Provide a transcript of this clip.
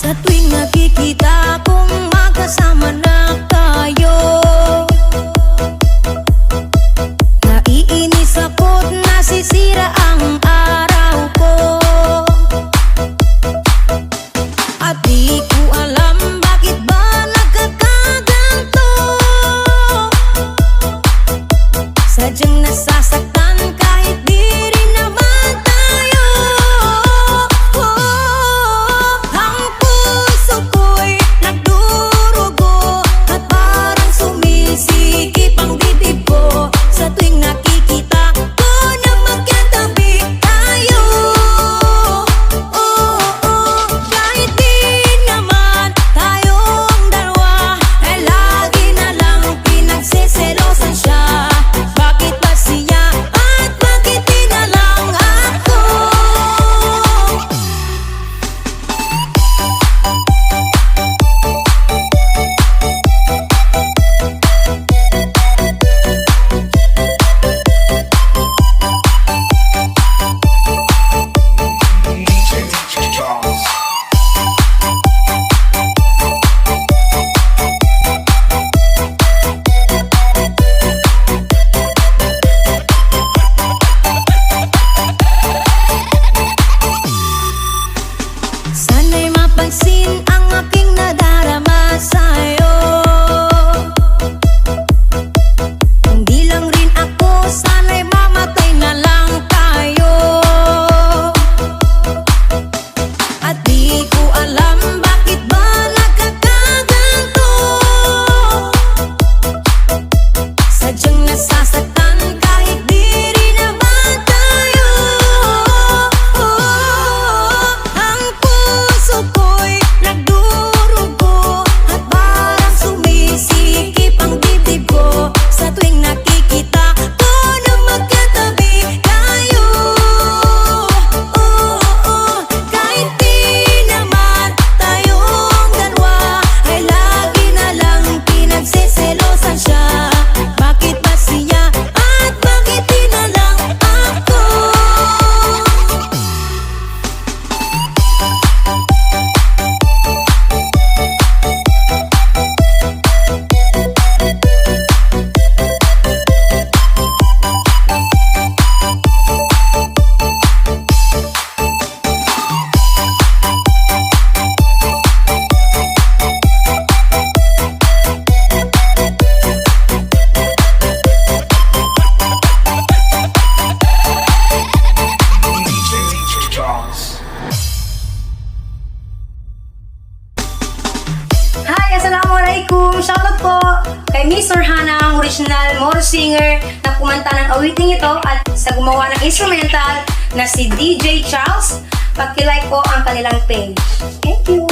Sa tuwing nakikita kong magkasama na tayo, naiinis ako't nasisira ang araw ko. At di ko alam bakit ba nagkakaganto. Sadyang nasasaktan kahit di rin naman tayo. Ang puso ko'y nagdurugo at parang sumisikip ang dibdib ko sa tuwing nakikita ko na magkatabi tayo. Kahit di naman tayong dalawa ay lagi na lang pinagsiselosan siya. Bakit ba siya at bakit di na lang ako? Sana'y mapansin ang aking nadarama sa'yo. Hindi lang rin ako, sana'y mamatay na lang tayo. At di ko alam bakit ba nagkakaganto. Sadyang nasasaktan kahit di rin naman tayo. Ang puso ko'y nagdurugo at parang sumisikip ang dibdib ko sa tuwing nakikita ko na magkatabi tayo. Kahit di naman tayong dalawa ay lagi na lang pinagsiselosan siya. Bakit ba siya at bakit di na lang ako? Hi! Assalamualaikum! Shoutout po kay Miss Norhana, ang original Moro singer na kumanta ng awiting ito at sa gumawa ng instrumental na si DJ Charles. Pag-like po ang kanilang page. Thank you!